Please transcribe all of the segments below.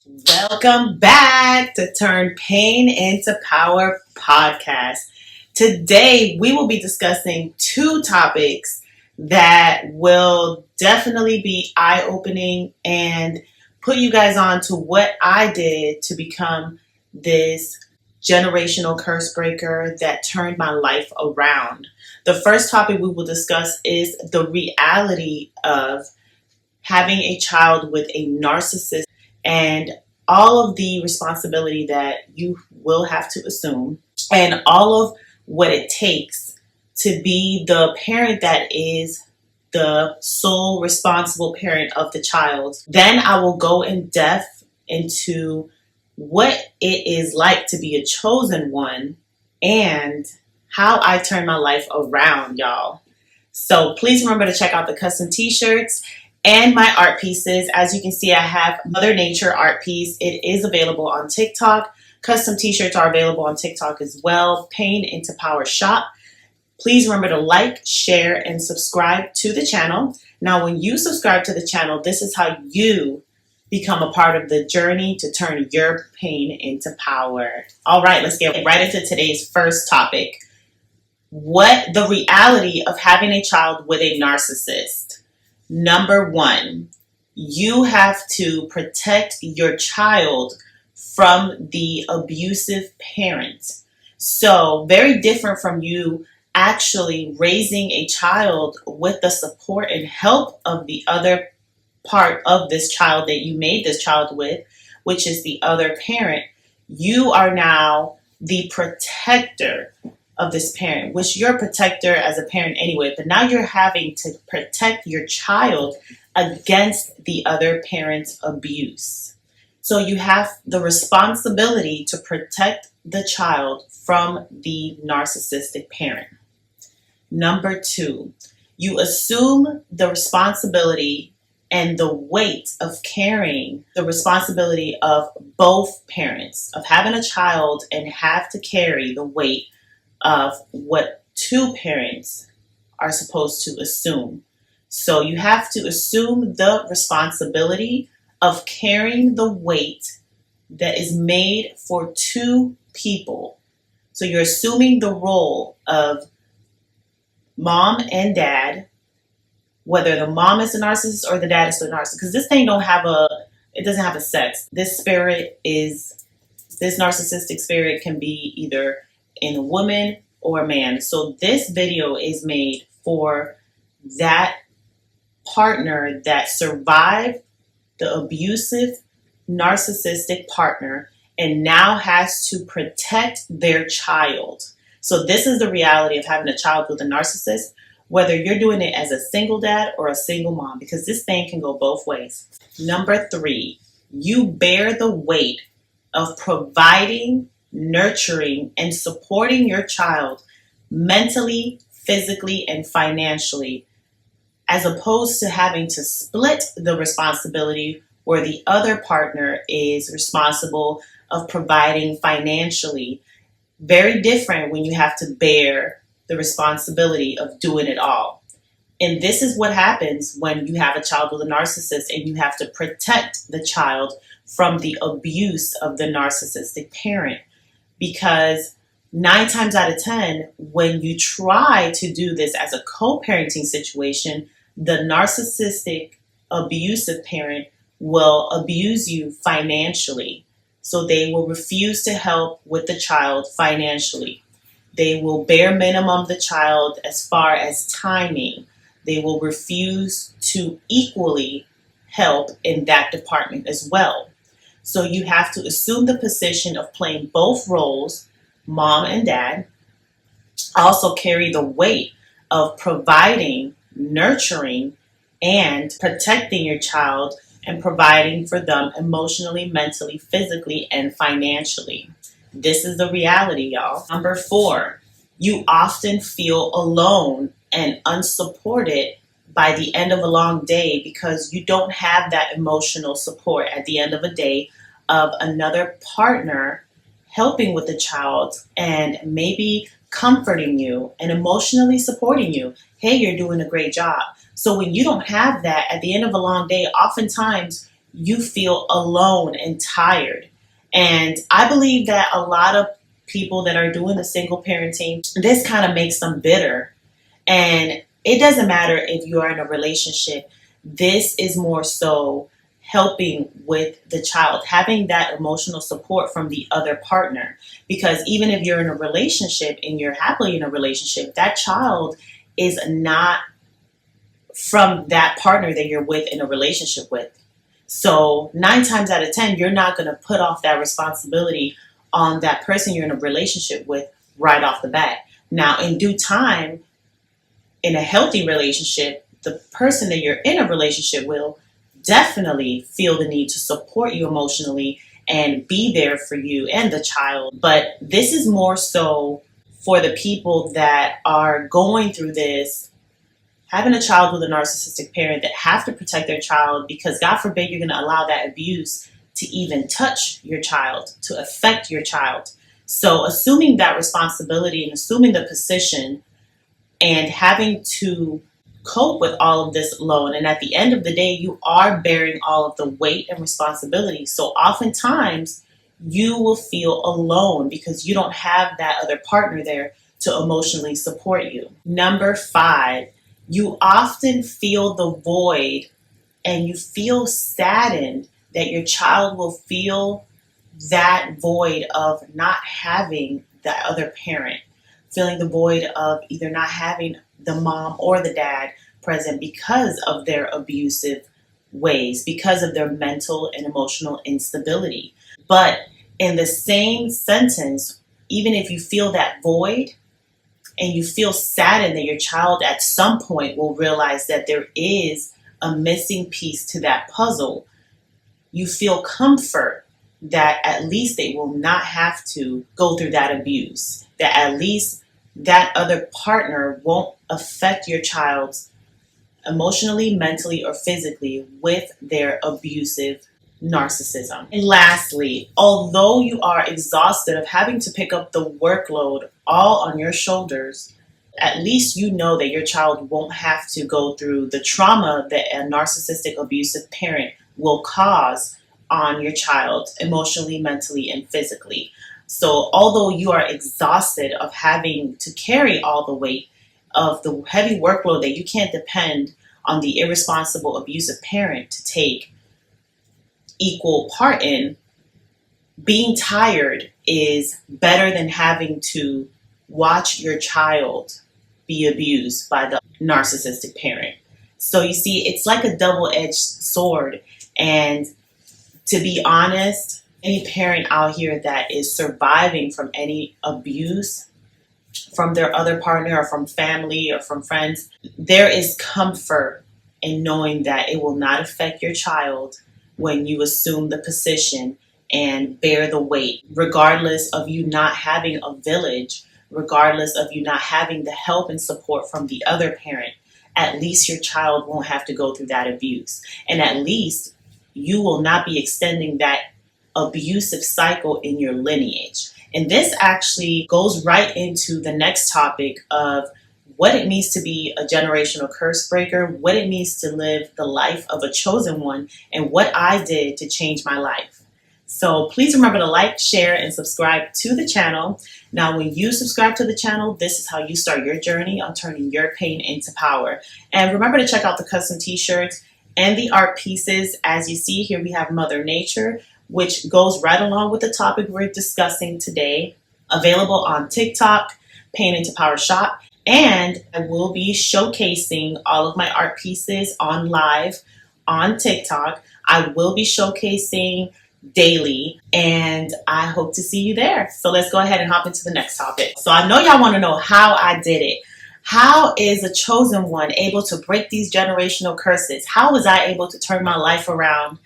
Welcome back to Turn Pain into Power podcast. Today, we will be discussing two topics that will definitely be eye-opening and put you guys on to what I did to become this generational curse breaker that turned my life around. The first topic we will discuss is the reality of having a child with a narcissist and all of the responsibility that you will have to assume and all of what it takes to be the parent that is the sole responsible parent of the child. Then I will go in depth into what it is like to be a chosen one and how I turned my life around, y'all. So please remember to check out the custom t-shirts and my art pieces. As you can see, I have Mother Nature art piece. It is available on TikTok. Custom t-shirts are available on TikTok as well. Pain into Power Shop. Please remember to like, share, and subscribe to the channel. Now, when you subscribe to the channel, this is how you become a part of the journey to turn your pain into power. All right, let's get right into today's first topic. What the reality of having a child with a narcissist. Number one, you have to protect your child from the abusive parent. So very different from you actually raising a child with the support and help of the other part of this child that you made this child with, which is the other parent. You are now the protector of this parent, which you're a protector as a parent anyway, but now you're having to protect your child against the other parent's abuse. So you have the responsibility to protect the child from the narcissistic parent. Number two, you assume the responsibility and the weight of carrying the responsibility of both parents, of having a child and have to carry the weight of what two parents are supposed to assume. So you have to assume the responsibility of carrying the weight that is made for two people. So you're assuming the role of mom and dad, whether the mom is the narcissist or the dad is the narcissist, because this thing doesn't have a sex. This narcissistic spirit can be either in a woman or a man. So this video is made for that partner that survived the abusive narcissistic partner and now has to protect their child. So this is the reality of having a child with a narcissist, whether you're doing it as a single dad or a single mom, because this thing can go both ways. Number three, you bear the weight of providing, nurturing, and supporting your child mentally, physically, and financially, as opposed to having to split the responsibility where the other partner is responsible of providing financially. Very different when you have to bear the responsibility of doing it all. And this is what happens when you have a child with a narcissist and you have to protect the child from the abuse of the narcissistic parent. Because 9 times out of 10, when you try to do this as a co-parenting situation, the narcissistic abusive parent will abuse you financially. So they will refuse to help with the child financially. They will bare minimum the child as far as timing. They will refuse to equally help in that department as well. So you have to assume the position of playing both roles, mom and dad. Also carry the weight of providing, nurturing, and protecting your child and providing for them emotionally, mentally, physically, and financially. This is the reality, y'all. Number 4, you often feel alone and unsupported by the end of a long day because you don't have that emotional support at the end of a day of another partner helping with the child and maybe comforting you and emotionally supporting you. Hey, you're doing a great job. So when you don't have that at the end of a long day, oftentimes you feel alone and tired. And I believe that a lot of people that are doing the single parenting, this kind of makes them bitter. And it doesn't matter if you are in a relationship. This is more so helping with the child, having that emotional support from the other partner. Because even if you're in a relationship and you're happily in a relationship, that child is not from that partner that you're with in a relationship with. So 9 times out of 10, you're not going to put off that responsibility on that person you're in a relationship with right off the bat. Now, in due time, in a healthy relationship, the person that you're in a relationship will definitely feel the need to support you emotionally and be there for you and the child. But this is more so for the people that are going through this, having a child with a narcissistic parent, that have to protect their child because God forbid you're going to allow that abuse to even touch your child, to affect your child. So assuming that responsibility and assuming the position and having to cope with all of this alone. And at the end of the day, you are bearing all of the weight and responsibility. So oftentimes you will feel alone because you don't have that other partner there to emotionally support you. Number 5, you often feel the void and you feel saddened that your child will feel that void of not having that other parent, feeling the void of either not having the mom or the dad present because of their abusive ways, because of their mental and emotional instability. But in the same sentence, even if you feel that void and you feel saddened that your child at some point will realize that there is a missing piece to that puzzle, you feel comfort that at least they will not have to go through that abuse, that at least that other partner won't affect your child emotionally, mentally, or physically with their abusive narcissism. And lastly, although you are exhausted of having to pick up the workload all on your shoulders, at least you know that your child won't have to go through the trauma that a narcissistic abusive parent will cause on your child emotionally, mentally, and physically. So although you are exhausted of having to carry all the weight of the heavy workload that you can't depend on the irresponsible abusive parent to take equal part in, being tired is better than having to watch your child be abused by the narcissistic parent. So you see, it's like a double-edged sword. And to be honest, any parent out here that is surviving from any abuse from their other partner or from family or from friends, there is comfort in knowing that it will not affect your child when you assume the position and bear the weight, regardless of you not having a village, regardless of you not having the help and support from the other parent. At least your child won't have to go through that abuse. And at least you will not be extending that abusive cycle in your lineage. And this actually goes right into the next topic of what it means to be a generational curse breaker, what it means to live the life of a chosen one, and what I did to change my life. So please remember to like, share, and subscribe to the channel. Now, when you subscribe to the channel, this is how you start your journey on turning your pain into power. And remember to check out the custom t-shirts and the art pieces. As you see here, we have Mother Nature, which goes right along with the topic we're discussing today, available on TikTok, Pain into Power Shop. And I will be showcasing all of my art pieces on live on TikTok. I will be showcasing daily, and I hope to see you there. So let's go ahead and hop into the next topic. So I know y'all want to know how I did it. How is a chosen one able to break these generational curses? How was I able to turn my life around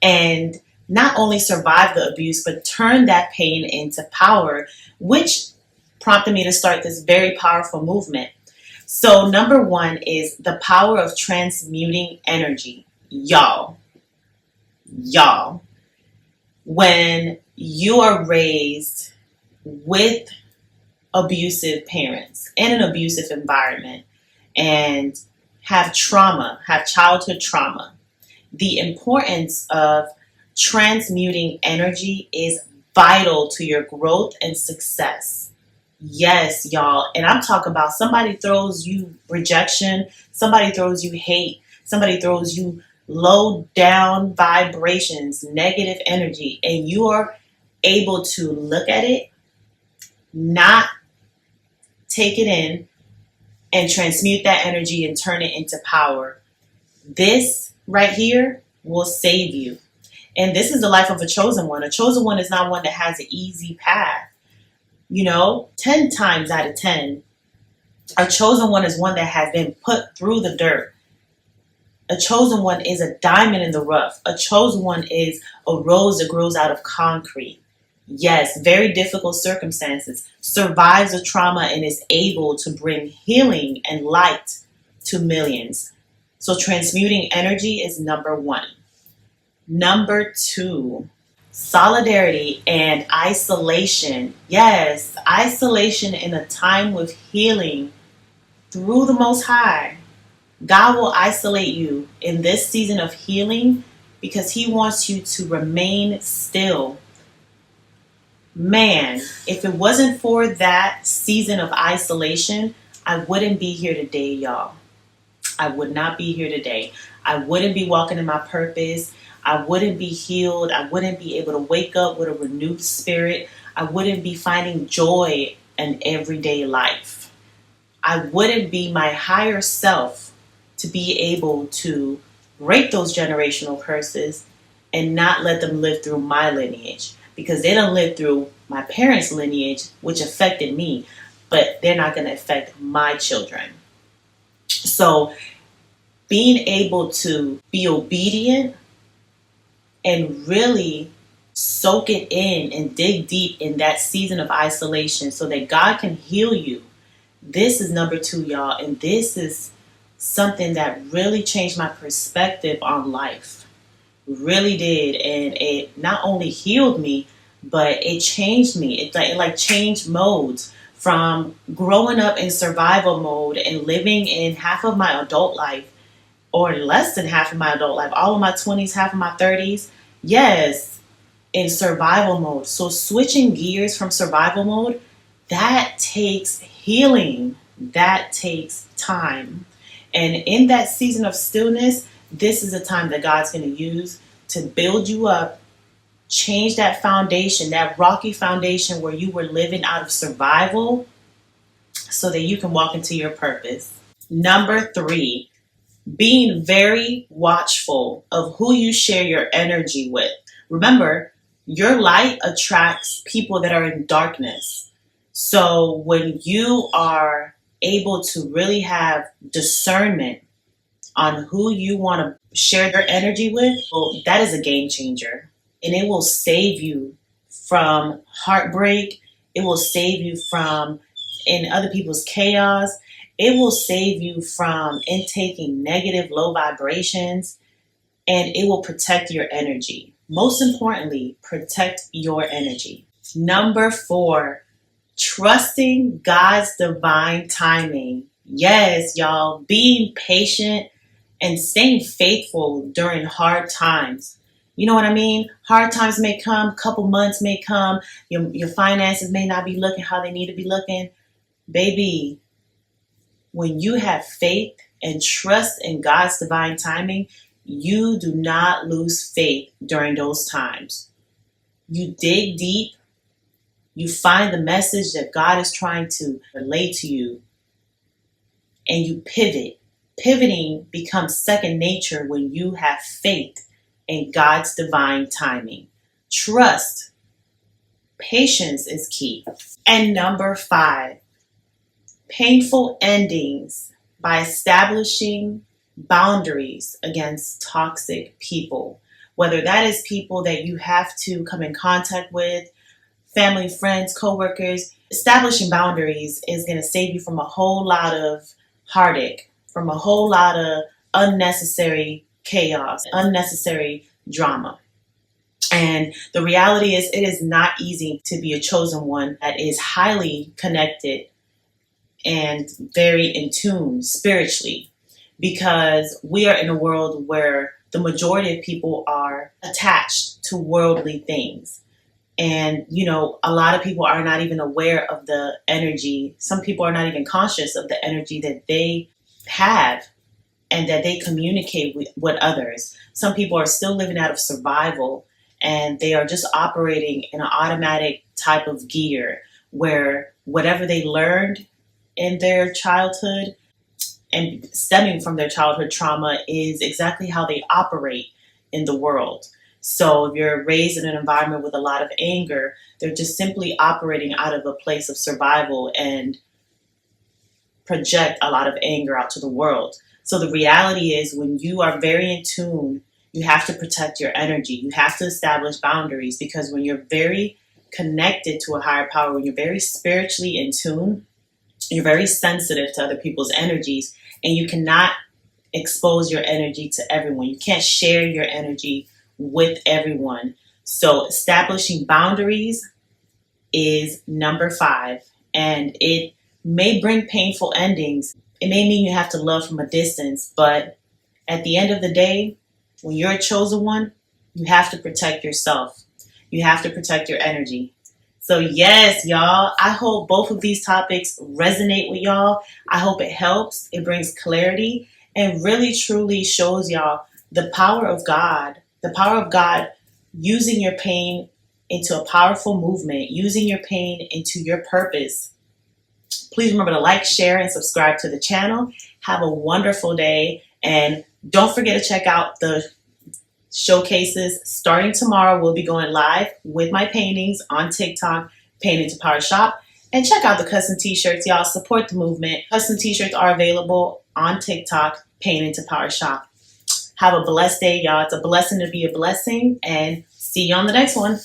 and not only survive the abuse, but turn that pain into power, which prompted me to start this very powerful movement. So number 1 is the power of transmuting energy. Y'all, when you are raised with abusive parents in an abusive environment and have trauma, have childhood trauma, The importance of transmuting energy is vital to your growth and success. Yes, y'all. And I'm talking about somebody throws you rejection, somebody throws you hate, somebody throws you low down vibrations, negative energy, and you are able to look at it, not take it in, and transmute that energy and turn it into power. This right here will save you. And this is the life of a chosen one. A chosen one is not one that has an easy path. 10 times out of 10, a chosen one is one that has been put through the dirt. A chosen one is a diamond in the rough. A chosen one is a rose that grows out of concrete. Yes, very difficult circumstances, survives a trauma and is able to bring healing and light to millions. So transmuting energy is number one. Number two, solidarity and isolation. Yes, isolation in a time with healing through the Most High. God will isolate you in this season of healing because He wants you to remain still. Man, if it wasn't for that season of isolation, I wouldn't be here today, y'all. I would not be here today. I wouldn't be walking in my purpose. I wouldn't be healed. I wouldn't be able to wake up with a renewed spirit. I wouldn't be finding joy in everyday life. I wouldn't be my higher self to be able to break those generational curses and not let them live through my lineage. Because they don't live through my parents' lineage, which affected me, but they're not going to affect my children. So being able to be obedient and really soak it in and dig deep in that season of isolation so that God can heal you. This is number two, y'all. And this is something that really changed my perspective on life. Really did. And it not only healed me, but it changed me. It like changed modes from growing up in survival mode and living in half of my adult life, or less than half of my adult life, all of my 20s, half of my 30s. Yes, in survival mode. So switching gears from survival mode, that takes healing. That takes time. And in that season of stillness, this is a time that God's going to use to build you up, change that foundation, that rocky foundation where you were living out of survival so that you can walk into your purpose. Number three, being very watchful of who you share your energy with. Remember, your light attracts people that are in darkness. So when you are able to really have discernment on who you want to share your energy with, well, that is a game changer. And it will save you from heartbreak. It will save you from in other people's chaos. It will save you from intaking negative, low vibrations. And it will protect your energy. Most importantly, protect your energy. Number four, trusting God's divine timing. Yes, y'all, being patient and staying faithful during hard times. You know what I mean? Hard times may come, a couple months may come, your finances may not be looking how they need to be looking. Baby, when you have faith and trust in God's divine timing, you do not lose faith during those times. You dig deep, you find the message that God is trying to relay to you, and you pivot. Pivoting becomes second nature when you have faith in God's divine timing. Trust. Patience is key. And number five, painful endings by establishing boundaries against toxic people. Whether that is people that you have to come in contact with, family, friends, coworkers, establishing boundaries is going to save you from a whole lot of heartache, from a whole lot of unnecessary chaos, unnecessary drama. And the reality is, it is not easy to be a chosen one that is highly connected and very in tune spiritually, because we are in a world where the majority of people are attached to worldly things. And, a lot of people are not even aware of the energy. Some people are not even conscious of the energy that they have and that they communicate with others. Some people are still living out of survival, and they are just operating in an automatic type of gear where whatever they learned in their childhood and stemming from their childhood trauma is exactly how they operate in the world. So if you're raised in an environment with a lot of anger, they're just simply operating out of a place of survival and project a lot of anger out to the world. So the reality is, when you are very in tune, you have to protect your energy. You have to establish boundaries, because when you're very connected to a higher power, when you're very spiritually in tune, you're very sensitive to other people's energies, and you cannot expose your energy to everyone. You can't share your energy with everyone. So establishing boundaries is number 5, and it may bring painful endings. It may mean you have to love from a distance, but at the end of the day, when you're a chosen one, you have to protect yourself. You have to protect your energy. So yes, y'all, I hope both of these topics resonate with y'all. I hope it helps. It brings clarity and really truly shows y'all the power of God, using your pain into a powerful movement, using your pain into your purpose. Please remember to like, share, and subscribe to the channel. Have a wonderful day. And don't forget to check out the showcases. Starting tomorrow, we'll be going live with my paintings on TikTok, Pain Into Power Shop. And check out the custom t-shirts, y'all. Support the movement. Custom t-shirts are available on TikTok, Pain Into Power Shop. Have a blessed day, y'all. It's a blessing to be a blessing. And see you on the next one.